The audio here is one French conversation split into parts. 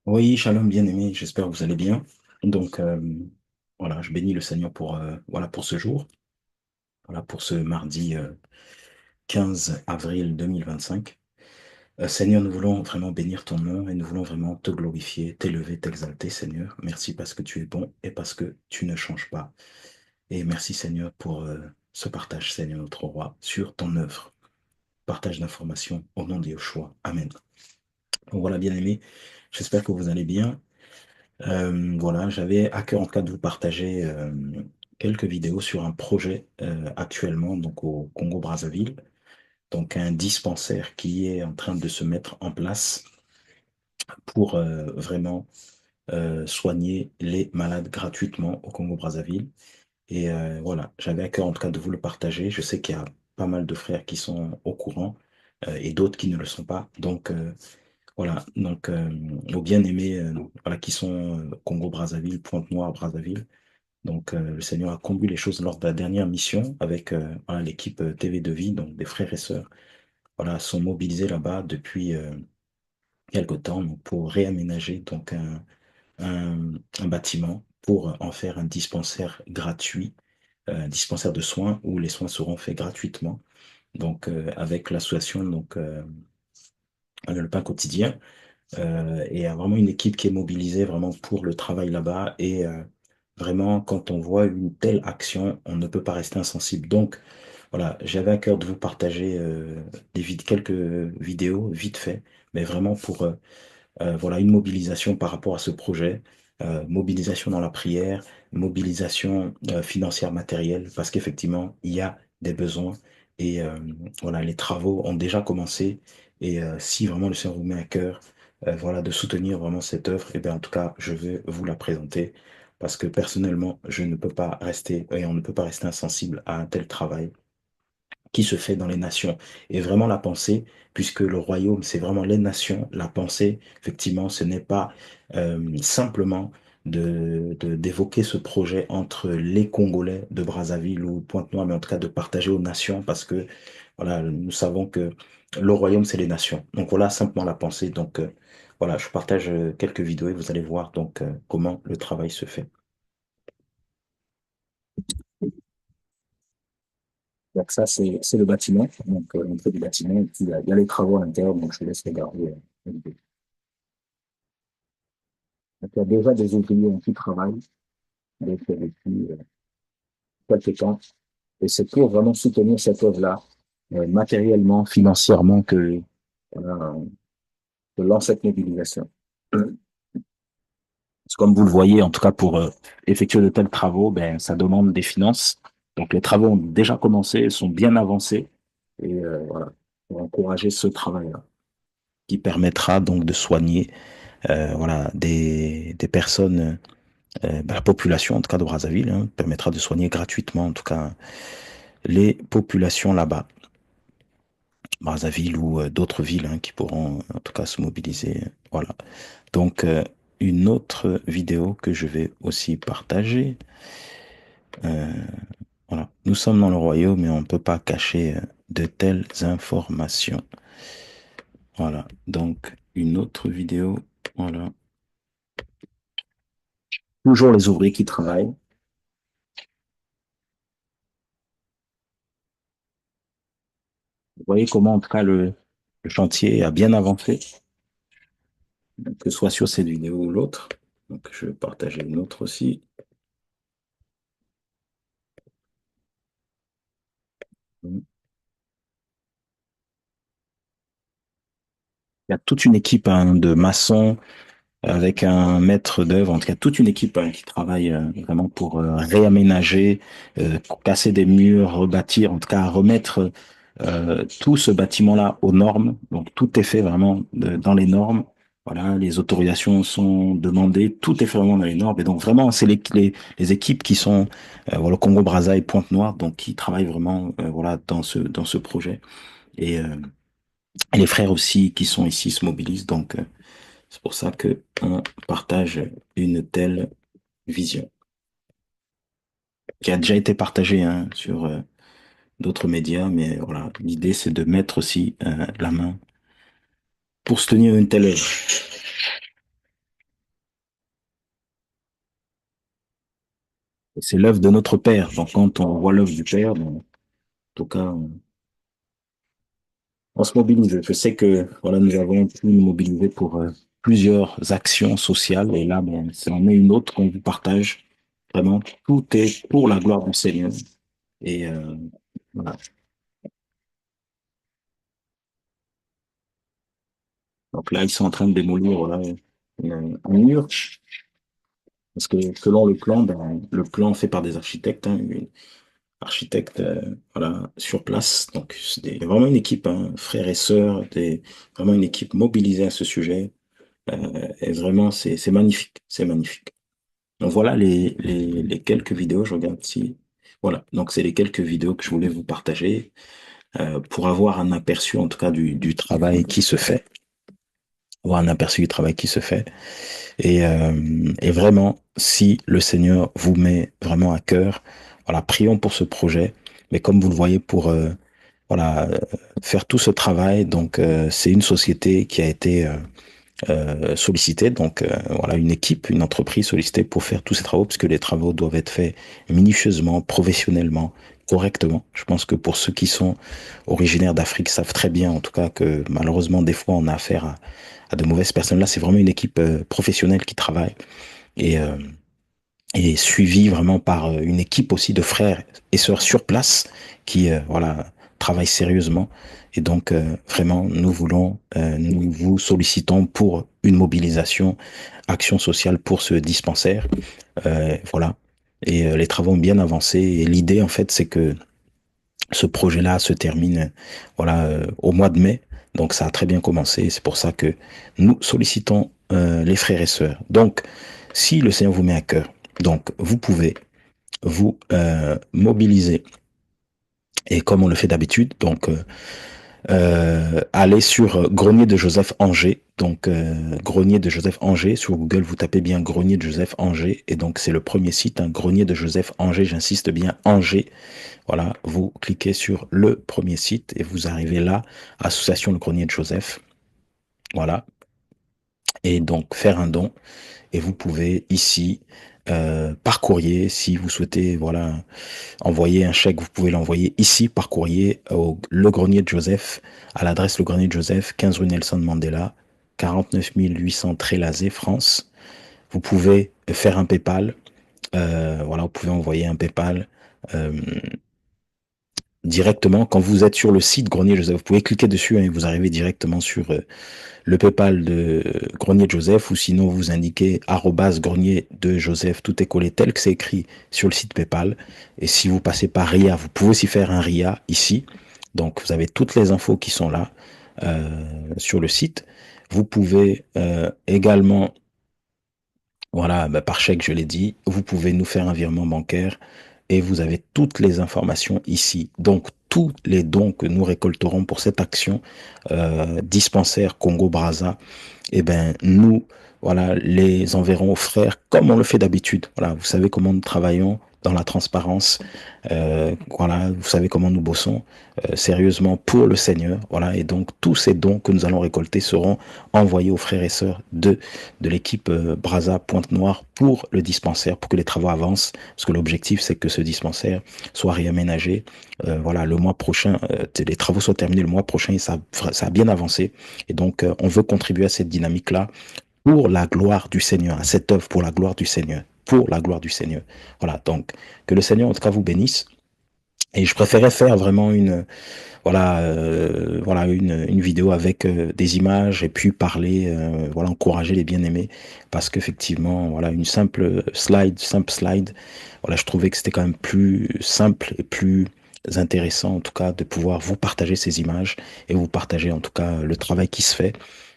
Oui, shalom bien-aimé, j'espère que vous allez bien. Donc, voilà, je bénis le Seigneur pour, voilà, pour ce jour, voilà, pour ce mardi 15 avril 2025. Seigneur, nous voulons vraiment bénir ton nom et nous voulons vraiment te glorifier, t'élever, t'exalter, Seigneur. Merci parce que tu es bon et parce que tu ne changes pas. Et merci, Seigneur, pour ce partage, Seigneur, notre roi, sur ton œuvre. Partage d'informations au nom de Yeshua. Amen. Donc voilà, bien-aimé, j'espère que vous allez bien. Voilà, j'avais à cœur en tout cas de vous partager quelques vidéos sur un projet actuellement donc au Congo-Brazzaville, donc un dispensaire qui est en train de se mettre en place pour vraiment soigner les malades gratuitement au Congo-Brazzaville. Et voilà, j'avais à cœur en tout cas de vous le partager. Je sais qu'il y a pas mal de frères qui sont au courant et d'autres qui ne le sont pas. Donc voilà, donc nos bien-aimés voilà, qui sont Congo-Brazzaville, Pointe-Noire, Brazzaville. Donc le Seigneur a conduit les choses lors de la dernière mission avec voilà, l'équipe TV de vie, donc des frères et sœurs, voilà, sont mobilisés là-bas depuis quelque temps donc, pour réaménager donc un bâtiment pour en faire un dispensaire gratuit, un dispensaire de soins où les soins seront faits gratuitement. Donc avec l'association donc le pain quotidien. Et il y a vraiment une équipe qui est mobilisée vraiment pour le travail là-bas. Et vraiment, quand on voit une telle action, on ne peut pas rester insensible. Donc, voilà, j'avais à cœur de vous partager quelques vidéos vite fait, mais vraiment pour voilà, une mobilisation par rapport à ce projet, mobilisation dans la prière, mobilisation financière matérielle, parce qu'effectivement, il y a des besoins et voilà, les travaux ont déjà commencé. Et si vraiment le Seigneur vous met à cœur, voilà, de soutenir vraiment cette œuvre, et bien en tout cas, je vais vous la présenter. Parce que personnellement, je ne peux pas rester, et on ne peut pas rester insensible à un tel travail qui se fait dans les nations. Et vraiment la pensée, puisque le royaume, c'est vraiment les nations, la pensée, effectivement, ce n'est pas simplement d'évoquer ce projet entre les Congolais de Brazzaville ou Pointe-Noire, mais en tout cas de partager aux nations, parce que voilà, nous savons que le royaume, c'est les nations. Donc voilà simplement la pensée. Donc voilà, je partage quelques vidéos et vous allez voir donc comment le travail se fait. Donc ça, c'est le bâtiment, donc l'entrée du bâtiment, et puis il y a les travaux à l'intérieur, donc je te laisse regarder. Donc il y a déjà des ouvriers qui travaillent donc, depuis quelques temps, et c'est pour vraiment soutenir cette œuvre-là, matériellement, financièrement, que lance cette mobilisation. Comme vous le voyez, en tout cas pour effectuer de tels travaux, ben, ça demande des finances. Donc les travaux ont déjà commencé, sont bien avancés, et voilà, pour encourager ce travail-là, qui permettra donc de soigner voilà, des personnes, la population en tout cas de Brazzaville, hein, permettra de soigner gratuitement en tout cas les populations là-bas, Brazzaville ou d'autres villes hein, qui pourront en tout cas se mobiliser. Voilà. Donc une autre vidéo que je vais aussi partager. euh, voilà. Nous sommes dans le royaume mais on ne peut pas cacher de telles informations. Voilà. Donc une autre vidéo. Voilà. Toujours les ouvriers qui travaillent. Vous voyez comment, en tout cas, le chantier a bien avancé, que ce soit sur cette vidéo ou l'autre. Donc, je vais partager une autre aussi. Il y a toute une équipe hein, de maçons avec un maître d'œuvre, en tout cas toute une équipe hein, qui travaille vraiment pour réaménager, casser des murs, rebâtir, en tout cas remettre tout ce bâtiment-là aux normes. Donc tout est fait vraiment dans les normes. Voilà, les autorisations sont demandées, tout est fait vraiment dans les normes. Et donc vraiment, c'est les équipes qui sont voilà, Congo-Brazza et Pointe-Noire, donc qui travaillent vraiment voilà dans ce projet. Et les frères aussi qui sont ici se mobilisent. Donc c'est pour ça que on partage une telle vision, qui a déjà été partagée hein, sur d'autres médias, mais voilà, l'idée c'est de mettre aussi la main pour soutenir une telle œuvre. C'est l'œuvre de notre Père. Donc, quand on voit l'œuvre du Père, bon, en tout cas, on se mobilise. Je sais que voilà, nous avons pu nous mobiliser pour plusieurs actions sociales. Et là, bon, c'en est une autre qu'on vous partage. Vraiment, tout est pour la gloire du Seigneur. Et voilà. Donc là, ils sont en train de démolir voilà, un mur. Parce que selon le plan, ben, le plan fait par des architectes, hein, une architecte voilà, sur place. Donc c'est vraiment une équipe, hein, frères et sœurs, vraiment une équipe mobilisée à ce sujet. Et vraiment, c'est magnifique. C'est magnifique. Donc voilà les quelques vidéos, je regarde si. Voilà, donc c'est les quelques vidéos que je voulais vous partager pour avoir un aperçu en tout cas du travail qui se fait, avoir un aperçu du travail qui se fait. Et vraiment, si le Seigneur vous met vraiment à cœur, voilà, prions pour ce projet. Mais comme vous le voyez, pour voilà, faire tout ce travail, donc c'est une société qui a été sollicité, donc voilà une équipe, une entreprise sollicitée pour faire tous ces travaux, puisque les travaux doivent être faits minutieusement, professionnellement, correctement. Je pense que pour ceux qui sont originaires d'Afrique savent très bien, en tout cas, que malheureusement des fois on a affaire à de mauvaises personnes. Là, c'est vraiment une équipe professionnelle qui travaille et et suivi vraiment par une équipe aussi de frères et sœurs sur place qui voilà travaillent sérieusement. Et donc vraiment nous vous sollicitons pour une mobilisation action sociale pour ce dispensaire. Voilà. Et les travaux ont bien avancé et l'idée en fait c'est que ce projet-là se termine voilà au mois de mai. Donc ça a très bien commencé. C'est pour ça que nous sollicitons les frères et sœurs. Donc si le Seigneur vous met à cœur, donc vous pouvez vous mobiliser et comme on le fait d'habitude, donc allez sur Grenier de Joseph Angers. Donc Grenier de Joseph Angers sur Google, vous tapez bien Grenier de Joseph Angers et donc c'est le premier site, hein, Grenier de Joseph Angers. J'insiste bien Angers. Voilà, vous cliquez sur le premier site et vous arrivez là, Association Le Grenier de Joseph. Voilà, et donc faire un don. Et vous pouvez ici, par courrier, si vous souhaitez voilà, envoyer un chèque, vous pouvez l'envoyer ici par courrier au Le Grenier de Joseph, à l'adresse Le Grenier de Joseph, 15 rue Nelson Mandela, 49 800 Trélazé, France. Vous pouvez faire un PayPal. Voilà, vous pouvez envoyer un PayPal. Euh, directement quand vous êtes sur le site Grenier Joseph. Vous pouvez cliquer dessus hein, et vous arrivez directement sur le PayPal de Grenier de Joseph ou sinon vous indiquez arrobas Grenier de Joseph, tout est collé tel que c'est écrit sur le site PayPal. Et si vous passez par RIA, vous pouvez aussi faire un RIA ici. Donc vous avez toutes les infos qui sont là sur le site. Vous pouvez également voilà, bah, par chèque, je l'ai dit, vous pouvez nous faire un virement bancaire et vous avez toutes les informations ici. Donc, tous les dons que nous récolterons pour cette action dispensaire Congo-Brazza, eh ben, nous, voilà, les enverrons aux frères comme on le fait d'habitude. Voilà, vous savez comment nous travaillons dans la transparence. Voilà, vous savez comment nous bossons sérieusement pour le Seigneur. Voilà, et donc tous ces dons que nous allons récolter seront envoyés aux frères et sœurs de l'équipe Brazza Pointe-Noire pour le dispensaire, pour que les travaux avancent. Parce que l'objectif, c'est que ce dispensaire soit réaménagé. Voilà, le mois prochain, les travaux soient terminés le mois prochain et ça a bien avancé. Et donc, on veut contribuer à cette dynamique-là pour la gloire du Seigneur, à cette œuvre pour la gloire du Seigneur, pour la gloire du Seigneur. Voilà, donc que le Seigneur en tout cas vous bénisse. Et je préférais faire vraiment voilà une vidéo avec des images et puis parler, voilà, encourager les bien-aimés parce qu'effectivement, voilà, une simple slide, voilà, je trouvais que c'était quand même plus simple et plus intéressant en tout cas de pouvoir vous partager ces images et vous partager en tout cas le travail qui se fait.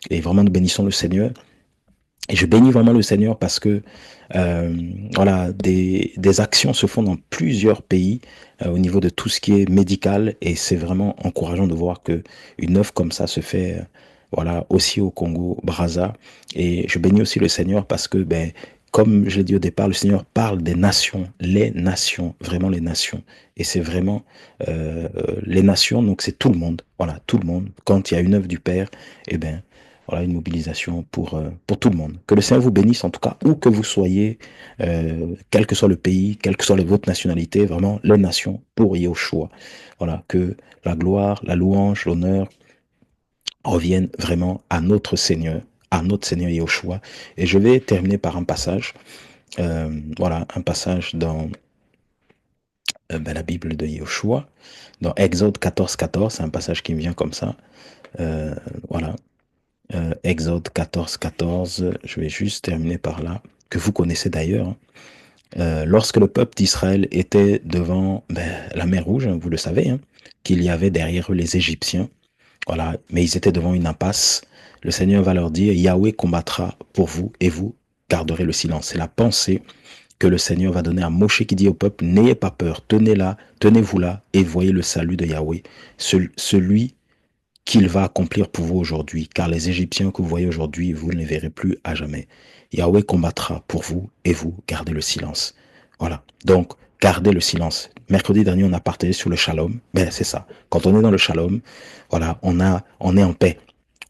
Et vraiment, nous bénissons le Seigneur. Et je bénis vraiment le Seigneur parce que voilà, des actions se font dans plusieurs pays au niveau de tout ce qui est médical et c'est vraiment encourageant de voir que une œuvre comme ça se fait voilà aussi au Congo Brazza. Et je bénis aussi le Seigneur parce que ben comme je l'ai dit au départ, le Seigneur parle des nations, les nations, vraiment les nations. Et c'est vraiment les nations, donc c'est tout le monde. Voilà, tout le monde. Quand il y a une œuvre du Père, eh ben voilà, une mobilisation pour tout le monde. Que le Seigneur vous bénisse en tout cas, où que vous soyez, quel que soit le pays, quelle que soit votre nationalité, vraiment les nations pour Yahushua. Voilà, que la gloire, la louange, l'honneur reviennent vraiment à notre Seigneur Yahushua. Et je vais terminer par un passage, voilà, un passage dans la Bible de Yahushua, dans Exode 14, 14, c'est un passage qui me vient comme ça. Euh, voilà, Exode 14, 14, je vais juste terminer par là, que vous connaissez d'ailleurs, hein. Lorsque le peuple d'Israël était devant la mer Rouge, hein, vous le savez, hein, qu'il y avait derrière eux les Égyptiens, voilà, mais ils étaient devant une impasse. Le Seigneur va leur dire, Yahweh combattra pour vous et vous garderez le silence. C'est la pensée que le Seigneur va donner à Moshe qui dit au peuple, n'ayez pas peur, tenez-là, tenez-vous là et voyez le salut de Yahweh, celui qu'il va accomplir pour vous aujourd'hui, car les Égyptiens que vous voyez aujourd'hui, vous ne les verrez plus à jamais. Yahweh combattra pour vous et vous gardez le silence. Voilà. Donc, gardez le silence. Mercredi dernier, on a partagé sur le shalom. Ben, c'est ça. Quand on est dans le shalom, voilà, on est en paix.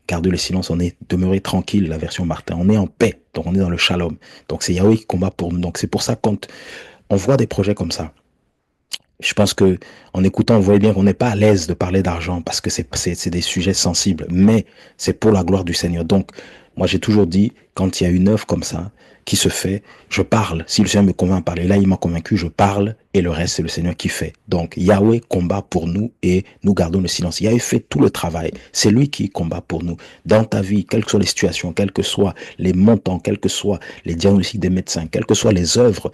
Gardez le silence, on est demeuré tranquille, la version Martin. On est en paix. Donc, on est dans le shalom. Donc, c'est Yahweh qui combat pour nous. Donc, c'est pour ça quand on voit des projets comme ça, je pense que en écoutant, vous voyez bien qu'on n'est pas à l'aise de parler d'argent parce que c'est des sujets sensibles, mais c'est pour la gloire du Seigneur. Donc, moi, j'ai toujours dit, quand il y a une œuvre comme ça qui se fait, je parle. Si le Seigneur me convainc de parler, là, il m'a convaincu, je parle et le reste, c'est le Seigneur qui fait. Donc, Yahweh combat pour nous et nous gardons le silence. Yahweh fait tout le travail. C'est lui qui combat pour nous. Dans ta vie, quelles que soient les situations, quels que soient les montants, quels que soient les diagnostics des médecins, quelles que soient les œuvres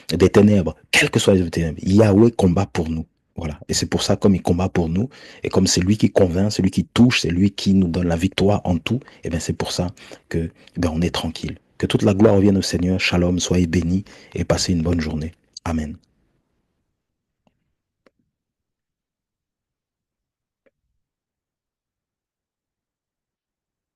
des ténèbres, quelles que soient les œuvres des ténèbres, Yahweh combat pour nous. Voilà. Et c'est pour ça, comme il combat pour nous, et comme c'est lui qui convainc, c'est lui qui touche, c'est lui qui nous donne la victoire en tout, et bien c'est pour ça que on est tranquille. Que toute la gloire revienne au Seigneur. Shalom, soyez bénis et passez une bonne journée. Amen.